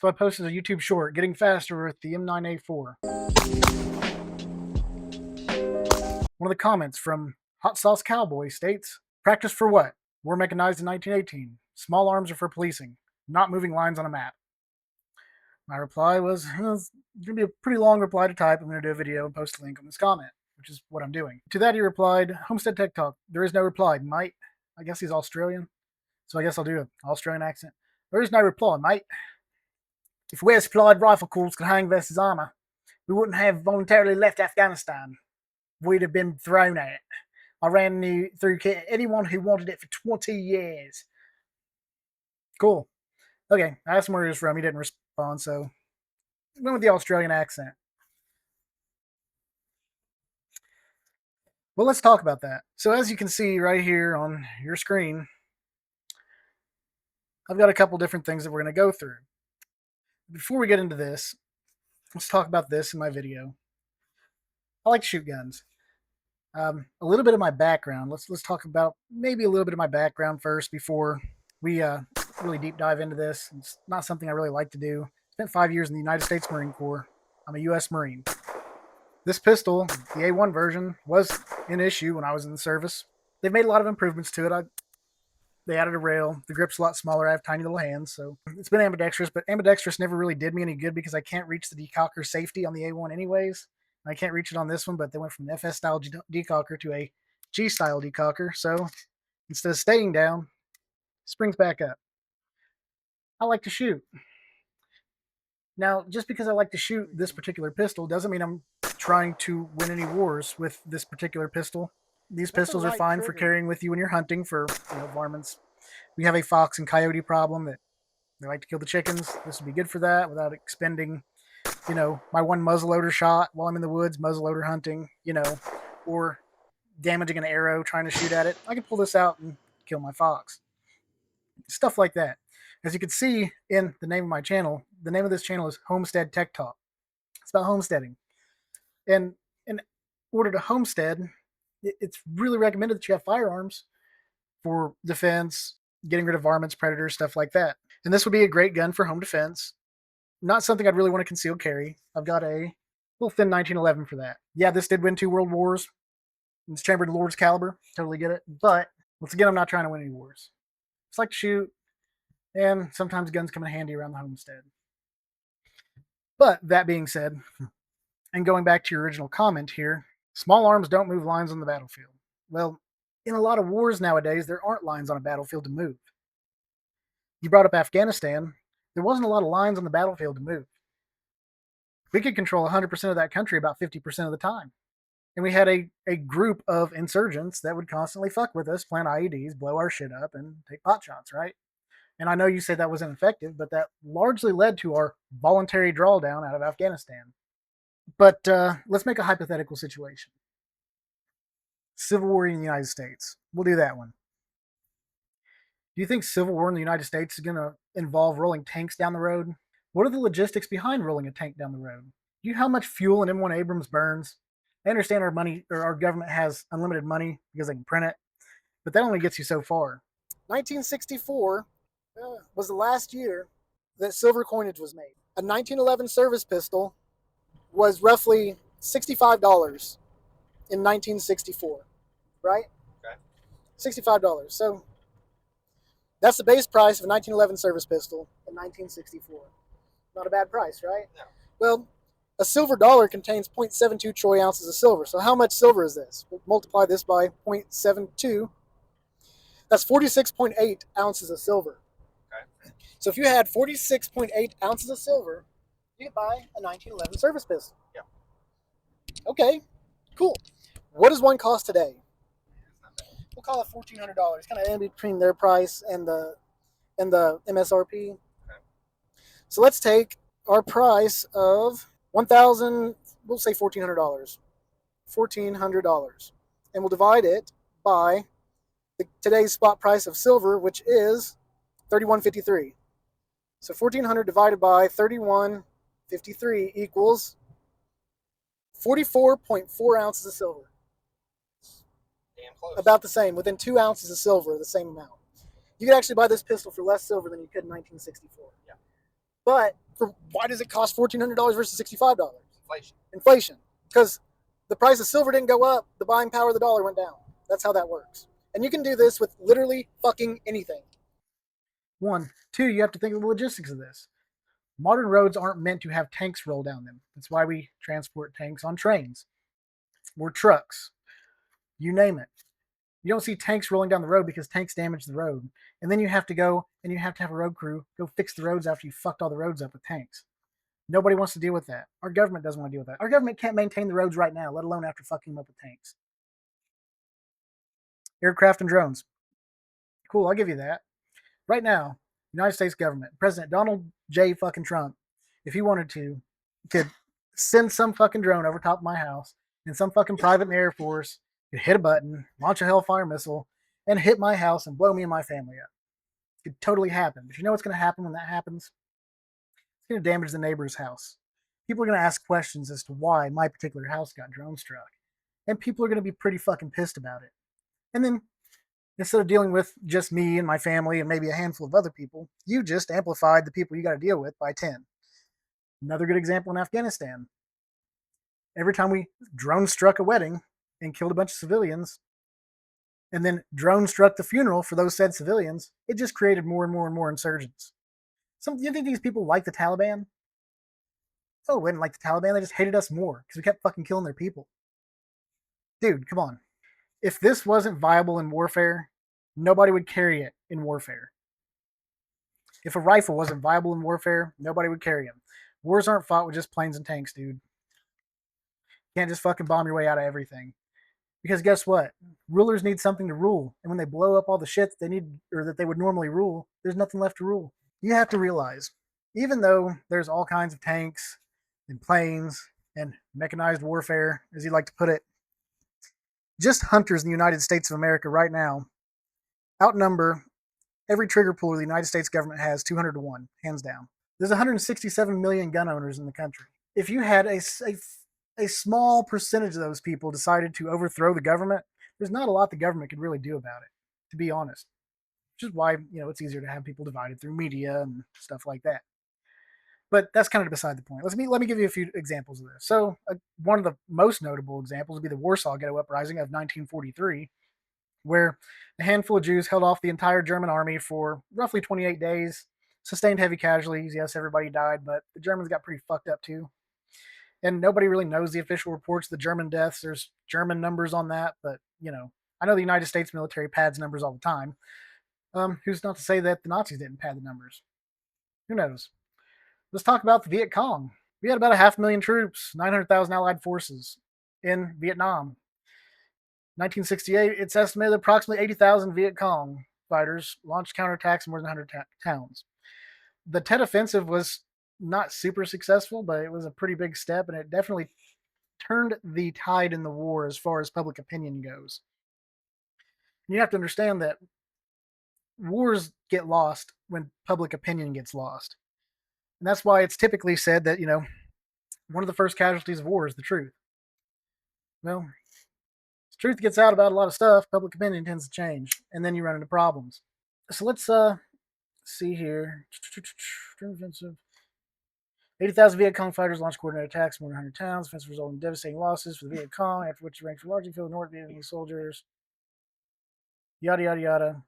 So I posted a YouTube short, getting faster with the M9A4. One of the comments from Hot Sauce Cowboy states, "Practice for what? War mechanized in 1918. Small arms are for policing, not moving lines on a map." My reply was, it's going to be a pretty long reply to type. I'm going to do a video and post a link on this comment, which is what I'm doing. To that he replied, "Homestead Tech Talk, there is no reply, mate." I guess he's Australian, so I guess I'll do an Australian accent. "There is no reply, mate. If well-supplied rifle corps could hang versus armor, we wouldn't have voluntarily left Afghanistan. We'd have been thrown at it. I ran through anyone who wanted it for 20 years. Cool. Okay, I asked him where he was from. He didn't respond, so I went with the Australian accent. Well, let's talk about that. So as you can see right here on your screen, I've got a couple different things that we're going to go through. Before we get into this, let's talk about this in my video. I like to shoot guns. A little bit of my background. Let's talk about maybe a little bit of my background first before we really deep dive into this. It's not something I really like to do. Spent 5 years in the United States Marine Corps. I'm a U.S. Marine. This pistol, the A1 version, was an issue when I was in the service. They've made a lot of improvements to it. They added a rail. The grip's a lot smaller. I have tiny little hands, so it's been ambidextrous, but ambidextrous never really did me any good because I can't reach the decocker safety on the A1 anyways. I can't reach it on this one, but they went from an FS-style decocker to a G-style decocker, so instead of staying down, it springs back up. I like to shoot. Now, just because I like to shoot this particular pistol doesn't mean I'm trying to win any wars with this particular pistol. These pistols are fine for carrying with you when you're hunting for varmints. We have a fox and coyote problem that they like to kill the chickens. This would be good for that without expending, my one muzzleloader shot while I'm in the woods, muzzleloader hunting, or damaging an arrow trying to shoot at it. I can pull this out and kill my fox. Stuff like that. As you can see in the name of my channel, the name of this channel is Homestead Tech Talk. It's about homesteading. And in order to homestead, it's really recommended that you have firearms for defense, getting rid of varmints, predators, stuff like that. And this would be a great gun for home defense. Not something I'd really want to conceal carry. I've got a little thin 1911 for that. Yeah, this did win 2 world wars. It's chambered Lord's caliber. Totally get it. But once again, I'm not trying to win any wars. Just like to shoot, and sometimes guns come in handy around the homestead. But that being said, and going back to your original comment here, small arms don't move lines on the battlefield. Well, in a lot of wars nowadays, there aren't lines on a battlefield to move. You brought up Afghanistan. There wasn't a lot of lines on the battlefield to move. We could control 100% of that country about 50% of the time. And we had a group of insurgents that would constantly fuck with us, plant IEDs, blow our shit up, and take pot shots, right? And I know you said that wasn't effective, but that largely led to our voluntary drawdown out of Afghanistan. But let's make a hypothetical situation. Civil War in the United States. We'll do that one. Do you think civil war in the United States is going to involve rolling tanks down the road? What are the logistics behind rolling a tank down the road? Do you know how much fuel an M1 Abrams burns? I understand our government has unlimited money because they can print it, but that only gets you so far. 1964 was the last year that silver coinage was made. A 1911 service pistol was roughly $65 in 1964, right? Okay. $65. So that's the base price of a 1911 service pistol in 1964. Not a bad price, right? No. Well, a silver dollar contains 0.72 troy ounces of silver. So how much silver is this? We'll multiply this by 0.72. That's 46.8 ounces of silver. Okay. So if you had 46.8 ounces of silver, you could buy a 1911 service pistol. Yeah. Okay, cool. What does one cost today? We'll call it $1,400. Kind of in between their price and the MSRP. Okay. So let's take our price of $1,000. We'll say $1,400. $1,400, and we'll divide it by today's spot price of silver, which is $31.53. So 1,400 divided by 31.53 equals 44.4 ounces of silver. Damn close. About the same, within 2 ounces of silver, the same amount. You could actually buy this pistol for less silver than you could in 1964. Yeah. But why does it cost $1,400 versus $65? Inflation. Inflation. Because the price of silver didn't go up, the buying power of the dollar went down. That's how that works. And you can do this with literally fucking anything. One. Two, you have to think of the logistics of this. Modern roads aren't meant to have tanks roll down them. That's why we transport tanks on trains or trucks. You name it. You don't see tanks rolling down the road because tanks damage the road. And then you have to go and you have to have a road crew go fix the roads after you fucked all the roads up with tanks. Nobody wants to deal with that. Our government doesn't want to deal with that. Our government can't maintain the roads right now, let alone after fucking them up with tanks. Aircraft and drones. Cool, I'll give you that. Right now, United States government, President Donald J. fucking Trump, if he wanted to, could send some fucking drone over top of my house and some fucking private in the Air Force could hit a button, launch a Hellfire missile, and hit my house and blow me and my family up. It could totally happen. But you know what's going to happen when that happens? It's going to damage the neighbor's house. People are going to ask questions as to why my particular house got drone struck. And people are going to be pretty fucking pissed about it. And then instead of dealing with just me and my family and maybe a handful of other people, you just amplified the people you got to deal with by 10. Another good example in Afghanistan. Every time we drone struck a wedding and killed a bunch of civilians, and then drone struck the funeral for those said civilians, it just created more and more and more insurgents. You think these people like the Taliban? Oh, they didn't like the Taliban. They just hated us more because we kept fucking killing their people. Dude, come on. If this wasn't viable in warfare, nobody would carry it in warfare. If a rifle wasn't viable in warfare, nobody would carry them. Wars aren't fought with just planes and tanks, dude. You can't just fucking bomb your way out of everything. Because guess what? Rulers need something to rule. And when they blow up all the shit that they need or that they would normally rule, there's nothing left to rule. You have to realize, even though there's all kinds of tanks and planes and mechanized warfare, as you like to put it, just hunters in the United States of America right now outnumber every trigger puller the United States government has 200 to 1, hands down. There's 167 million gun owners in the country. If you had a small percentage of those people decided to overthrow the government, there's not a lot the government could really do about it, to be honest. Which is why, it's easier to have people divided through media and stuff like that. But that's kind of beside the point. Let me give you a few examples of this. So, one of the most notable examples would be the Warsaw Ghetto Uprising of 1943, where a handful of Jews held off the entire German army for roughly 28 days, sustained heavy casualties. Yes, everybody died, but the Germans got pretty fucked up too. And nobody really knows the official reports of the German deaths. There's German numbers on that, but I know the United States military pads numbers all the time. Who's not to say that the Nazis didn't pad the numbers? Who knows? Let's talk about the Viet Cong. We had about 500,000 troops, 900,000 Allied forces in Vietnam. 1968, it's estimated approximately 80,000 Viet Cong fighters launched counterattacks in more than 100 towns. The Tet Offensive was not super successful, but it was a pretty big step, and it definitely turned the tide in the war as far as public opinion goes. And you have to understand that wars get lost when public opinion gets lost. And that's why it's typically said that, one of the first casualties of war is the truth. Well, the truth gets out about a lot of stuff, public opinion tends to change, and then you run into problems. So let's see here. 80,000 Viet Cong fighters launched coordinated attacks in more than 100 towns. Offensive resulted in devastating losses for the Viet Cong, after which the ranks were largely filled with North Vietnamese soldiers. Yada, yada, yada.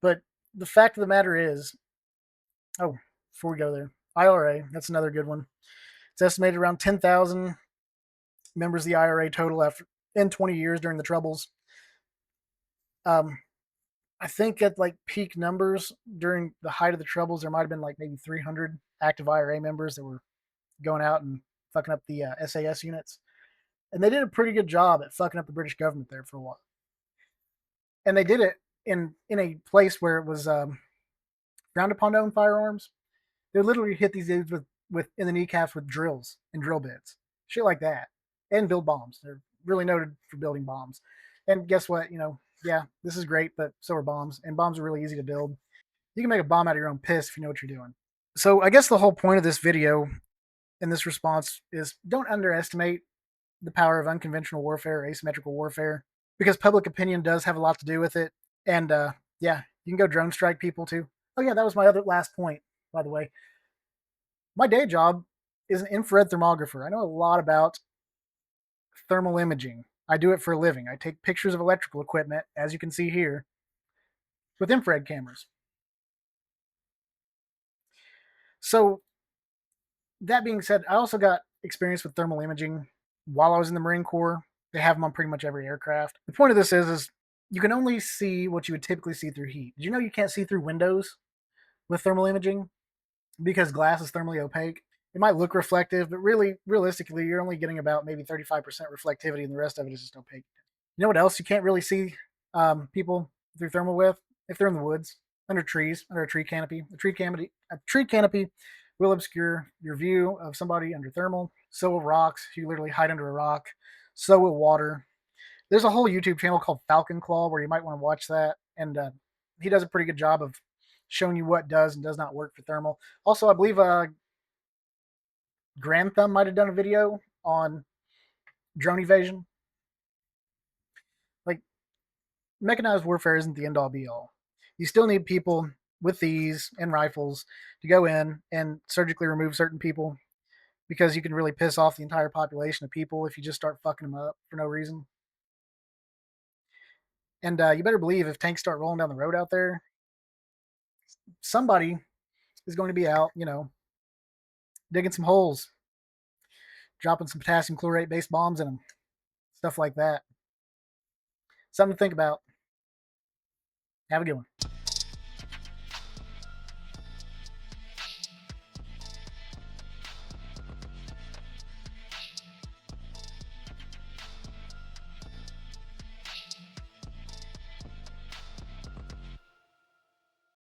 But the fact of the matter is, before we go there, IRA, that's another good one. It's estimated around 10,000 members of the IRA total in 20 years during the Troubles. I think at peak numbers during the height of the Troubles, there might have been maybe 300 active IRA members that were going out and fucking up the SAS units. And they did a pretty good job at fucking up the British government there for a while. And they did it in a place where it was frowned upon to own firearms. They literally hit these dudes with in the kneecaps with drills and drill bits, shit like that, and build bombs. They're really noted for building bombs. And guess what? Yeah, this is great, but so are bombs, and bombs are really easy to build. You can make a bomb out of your own piss if you know what you're doing. So I guess the whole point of this video and this response is don't underestimate the power of unconventional warfare, asymmetrical warfare, because public opinion does have a lot to do with it. And yeah, you can go drone strike people too. Oh yeah, that was my last point. by the way. My day job is an infrared thermographer. I know a lot about thermal imaging. I do it for a living. I take pictures of electrical equipment, as you can see here, with infrared cameras. So, that being said, I also got experience with thermal imaging while I was in the Marine Corps. They have them on pretty much every aircraft. The point of this is you can only see what you would typically see through heat. Did you know you can't see through windows with thermal imaging because glass is thermally opaque? It might look reflective, but really, realistically, you're only getting about maybe 35% reflectivity, and the rest of it is just opaque. You know what else you can't really see people through thermal with? If they're in the woods, under trees, under a tree canopy. A tree canopy will obscure your view of somebody under thermal. So will rocks. You literally hide under a rock. So will water. There's a whole YouTube channel called Falcon Claw where you might want to watch that, and he does a pretty good job of showing you what does and does not work for thermal. Also, I believe Grand Thumb might have done a video on drone evasion. Like, mechanized warfare isn't the end all be all. You still need people with these and rifles to go in and surgically remove certain people because you can really piss off the entire population of people if you just start fucking them up for no reason. And you better believe if tanks start rolling down the road out there, somebody is going to be out, digging some holes, dropping some potassium chlorate based bombs in them, stuff like that. Something to think about. Have a good one.